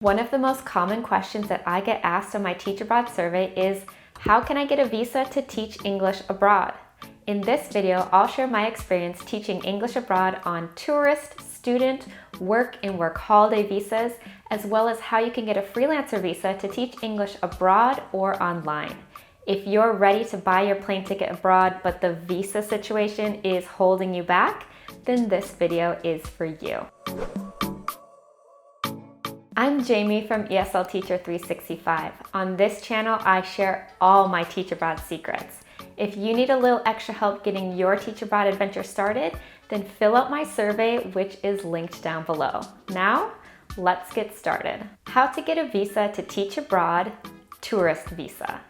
One of the most common questions that I get asked on my Teach Abroad survey is, how can I get a visa to teach English abroad? In this video, I'll share my experience teaching English abroad on tourist, student, work, and work holiday visas, as well as how you can get a freelancer visa to teach English abroad or online. If you're ready to buy your plane ticket abroad, but the visa situation is holding you back, then this video is for you. I'm Jamie from ESL Teacher 365. On this channel, I share all my Teach Abroad secrets. If you need a little extra help getting your Teach Abroad adventure started, then fill out my survey, which is linked down below. Now, let's get started. How to get a visa to teach abroad, tourist visa.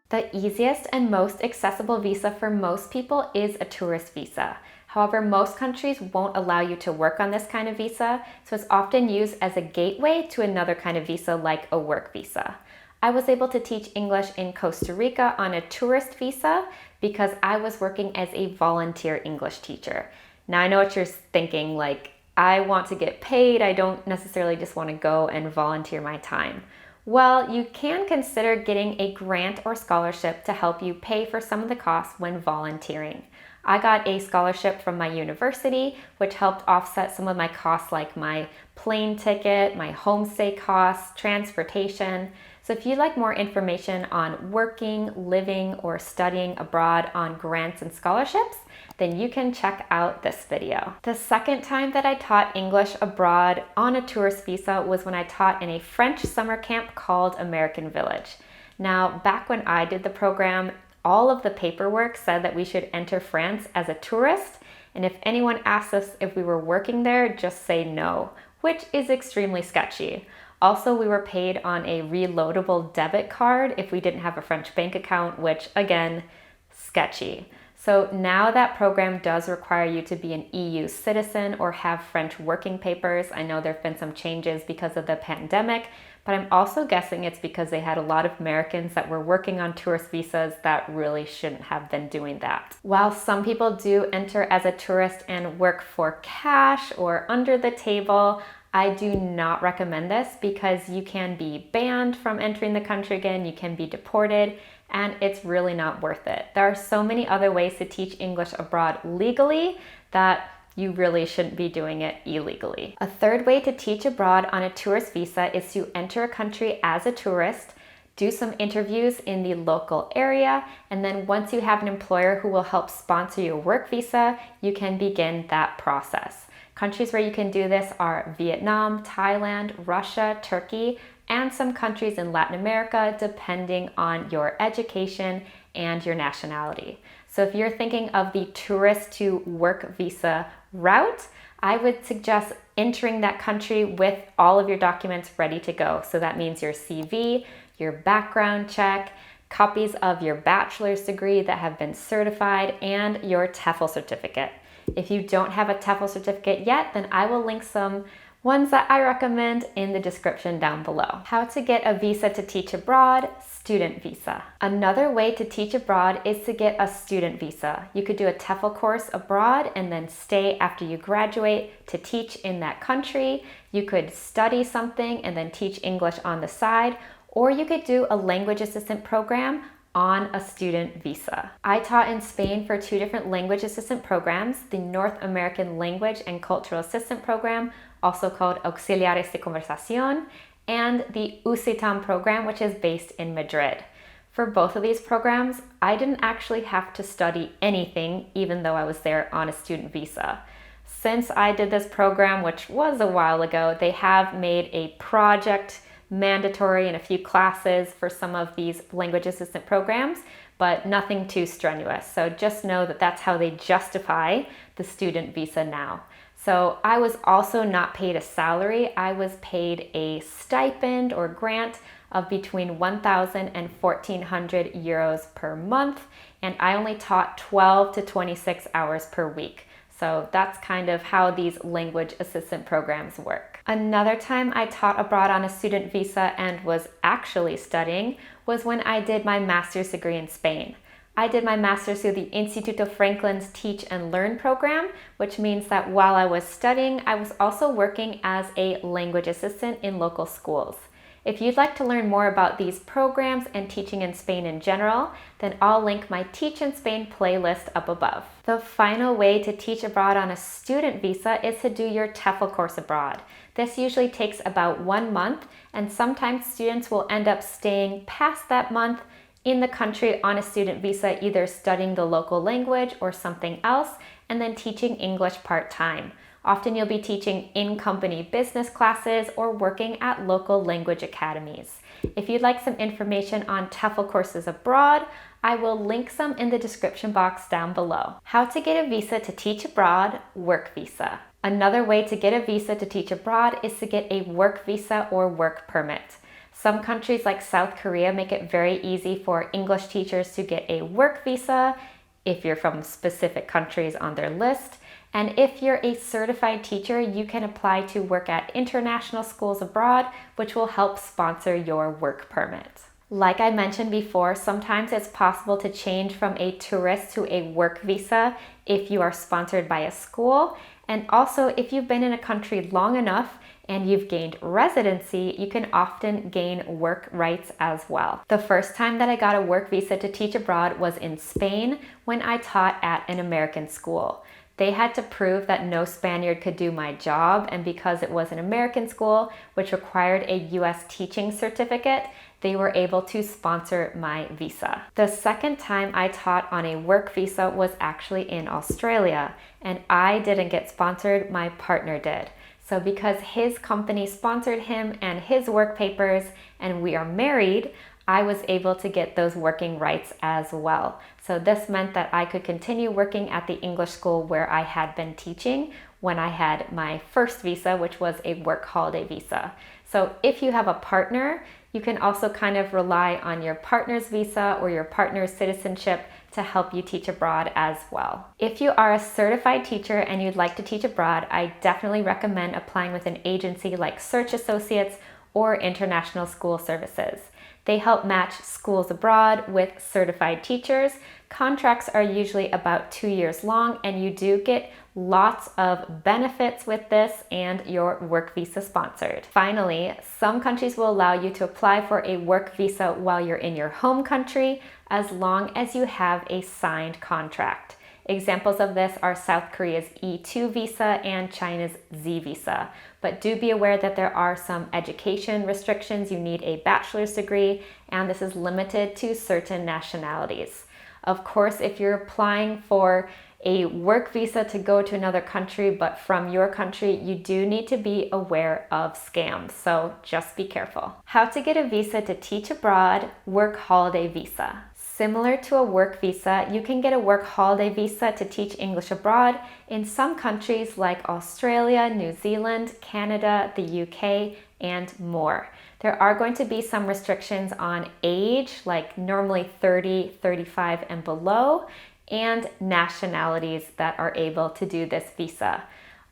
The easiest and most accessible visa for most people is a tourist visa. However, most countries won't allow you to work on this kind of visa, so it's often used as a gateway to another kind of visa like a work visa. I was able to teach English in Costa Rica on a tourist visa because I was working as a volunteer English teacher. Now I know what you're thinking, like, I want to get paid, I don't necessarily just want to go and volunteer my time. Well, you can consider getting a grant or scholarship to help you pay for some of the costs when volunteering. I got a scholarship from my university, which helped offset some of my costs like my plane ticket, my homestay costs, transportation. So if you'd like more information on working, living, or studying abroad on grants and scholarships, then you can check out this video. The second time that I taught English abroad on a tourist visa was when I taught in a French summer camp called American Village. Now, back when I did the program, all of the paperwork said that we should enter France as a tourist, and if anyone asked us if we were working there, just say no, which is extremely sketchy. Also, we were paid on a reloadable debit card if we didn't have a French bank account, which again, sketchy. So now that program does require you to be an EU citizen or have French working papers. I know there have been some changes because of the pandemic, but I'm also guessing it's because they had a lot of Americans that were working on tourist visas that really shouldn't have been doing that. While some people do enter as a tourist and work for cash or under the table, I do not recommend this because you can be banned from entering the country again, you can be deported, and it's really not worth it. There are so many other ways to teach English abroad legally that you really shouldn't be doing it illegally. A third way to teach abroad on a tourist visa is to enter a country as a tourist, do some interviews in the local area, and then once you have an employer who will help sponsor your work visa, you can begin that process. Countries where you can do this are Vietnam, Thailand, Russia, Turkey, and some countries in Latin America, depending on your education and your nationality. So if you're thinking of the tourist to work visa route, I would suggest entering that country with all of your documents ready to go. So that means your CV, your background check, copies of your bachelor's degree that have been certified, and your TEFL certificate. If you don't have a TEFL certificate yet, then I will link some ones that I recommend in the description down below. How to get a visa to teach abroad, student visa. Another way to teach abroad is to get a student visa. You could do a TEFL course abroad and then stay after you graduate to teach in that country. You could study something and then teach English on the side, or you could do a language assistant program on a student visa. I taught in Spain for 2 different language assistant programs, the North American Language and Cultural Assistant Program, also called Auxiliares de Conversación, and the UCITAM program, which is based in Madrid. For both of these programs, I didn't actually have to study anything, even though I was there on a student visa. Since I did this program, which was a while ago, they have made a project mandatory in a few classes for some of these language assistant programs, but nothing too strenuous. So just know that that's how they justify the student visa now. So I was also not paid a salary. I was paid a stipend or grant of between 1,000 and 1,400 euros per month, and I only taught 12 to 26 hours per week. So that's kind of how these language assistant programs work. Another time I taught abroad on a student visa and was actually studying was when I did my master's degree in Spain. I did my master's through the Instituto Franklin's Teach and Learn program, which means that while I was studying, I was also working as a language assistant in local schools. If you'd like to learn more about these programs and teaching in Spain in general, then I'll link my Teach in Spain playlist up above. The final way to teach abroad on a student visa is to do your TEFL course abroad. This usually takes about 1 month, and sometimes students will end up staying past that month in the country on a student visa, either studying the local language or something else, and then teaching English part-time. Often you'll be teaching in-company business classes or working at local language academies. If you'd like some information on TEFL courses abroad, I will link some in the description box down below. How to get a visa to teach abroad, work visa. Another way to get a visa to teach abroad is to get a work visa or work permit. Some countries like South Korea make it very easy for English teachers to get a work visa if you're from specific countries on their list. And if you're a certified teacher, you can apply to work at international schools abroad, which will help sponsor your work permit. Like I mentioned before, sometimes it's possible to change from a tourist to a work visa if you are sponsored by a school. And also, if you've been in a country long enough and you've gained residency, you can often gain work rights as well. The first time that I got a work visa to teach abroad was in Spain when I taught at an American school. They had to prove that no Spaniard could do my job, and because it was an American school, which required a US teaching certificate, they were able to sponsor my visa. The second time I taught on a work visa was actually in Australia, and I didn't get sponsored, my partner did. So because his company sponsored him and his work papers, and we are married, I was able to get those working rights as well. So this meant that I could continue working at the English school where I had been teaching when I had my first visa, which was a work holiday visa. So if you have a partner, you can also kind of rely on your partner's visa or your partner's citizenship to help you teach abroad as well. If you are a certified teacher and you'd like to teach abroad, I definitely recommend applying with an agency like Search Associates or International School Services. They help match schools abroad with certified teachers. Contracts are usually about 2 years long, and you do get lots of benefits with this and your work visa sponsored. Finally, some countries will allow you to apply for a work visa while you're in your home country, as long as you have a signed contract. Examples of this are South Korea's E2 visa and China's Z visa. But do be aware that there are some education restrictions. You need a bachelor's degree, and this is limited to certain nationalities. Of course, if you're applying for a work visa to go to another country, but from your country, you do need to be aware of scams. So just be careful. How to get a visa to teach abroad, work holiday visa. Similar to a work visa, you can get a work holiday visa to teach English abroad in some countries like Australia, New Zealand, Canada, the UK, and more. There are going to be some restrictions on age, like normally 30, 35 and below, and nationalities that are able to do this visa.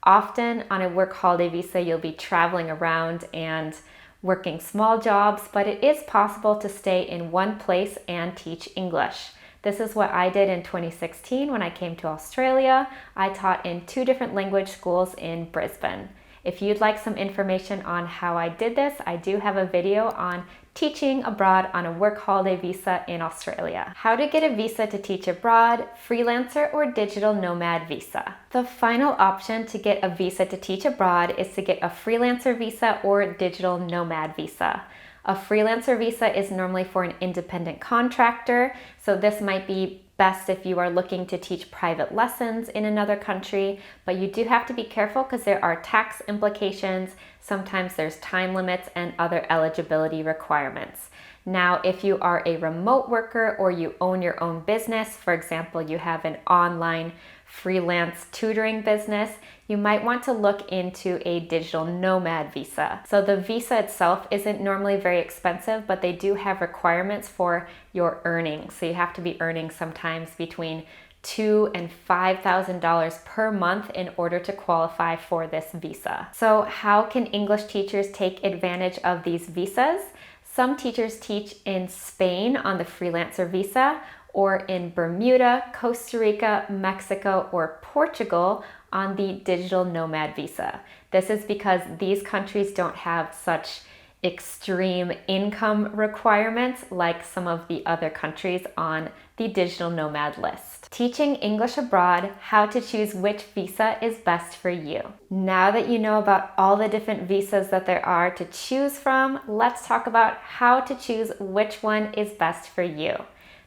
Often on a work holiday visa, you'll be traveling around and working small jobs, but it is possible to stay in one place and teach English. This is what I did in 2016 when I came to Australia. I taught in 2 different language schools in Brisbane. If you'd like some information on how I did this, I do have a video on teaching abroad on a work holiday visa in Australia. How to get a visa to teach abroad, freelancer or digital nomad visa. The final option to get a visa to teach abroad is to get a freelancer visa or digital nomad visa. A freelancer visa is normally for an independent contractor, so this might be best if you are looking to teach private lessons in another country, but you do have to be careful because there are tax implications. Sometimes there's time limits and other eligibility requirements. Now, if you are a remote worker or you own your own business, for example, you have an online freelance tutoring business, you might want to look into a digital nomad visa. So the visa itself isn't normally very expensive, but they do have requirements for your earnings. So you have to be earning sometimes between $2,000 and $5,000 per month in order to qualify for this visa. So how can English teachers take advantage of these visas? Some teachers teach in Spain on the freelancer visa, or in Bermuda, Costa Rica, Mexico, or Portugal on the digital nomad visa. This is because these countries don't have such extreme income requirements like some of the other countries on the digital nomad list. Teaching English abroad, how to choose which visa is best for you. Now that you know about all the different visas that there are to choose from, let's talk about how to choose which one is best for you.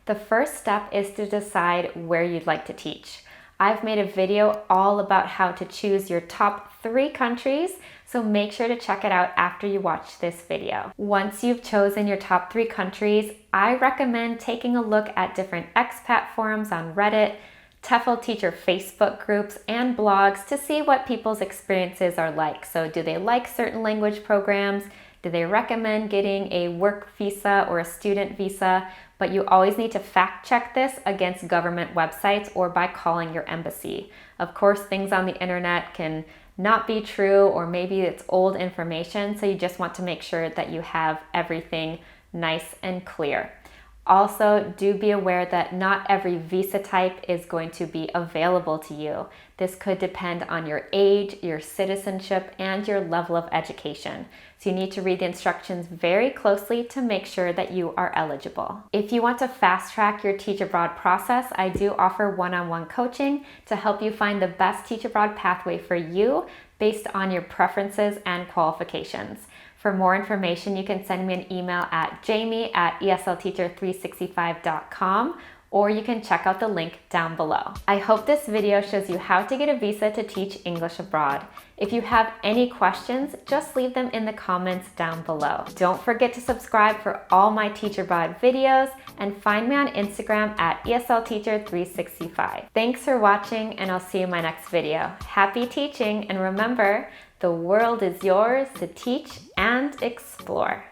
The first step is to decide where you'd like to teach. I've made a video all about how to choose your top 3 countries, so make sure to check it out after you watch this video. Once you've chosen your top 3 countries, I recommend taking a look at different expat forums on Reddit, TEFL teacher Facebook groups, and blogs to see what people's experiences are like. So do they like certain language programs? Do they recommend getting a work visa or a student visa? But you always need to fact check this against government websites or by calling your embassy. Of course, things on the internet can not be true, or maybe it's old information, so you just want to make sure that you have everything nice and clear. Also, do be aware that not every visa type is going to be available to you. This could depend on your age, your citizenship, and your level of education. So you need to read the instructions very closely to make sure that you are eligible. If you want to fast track your Teach Abroad process, I do offer one-on-one coaching to help you find the best Teach Abroad pathway for you based on your preferences and qualifications. For more information, you can send me an email at jamie@eslteacher365.com, or you can check out the link down below. I hope this video shows you how to get a visa to teach English abroad. If you have any questions, just leave them in the comments down below. Don't forget to subscribe for all my Teach Abroad videos, and find me on Instagram at eslteacher365. Thanks for watching, and I'll see you in my next video. Happy teaching, and remember, the world is yours to teach and explore.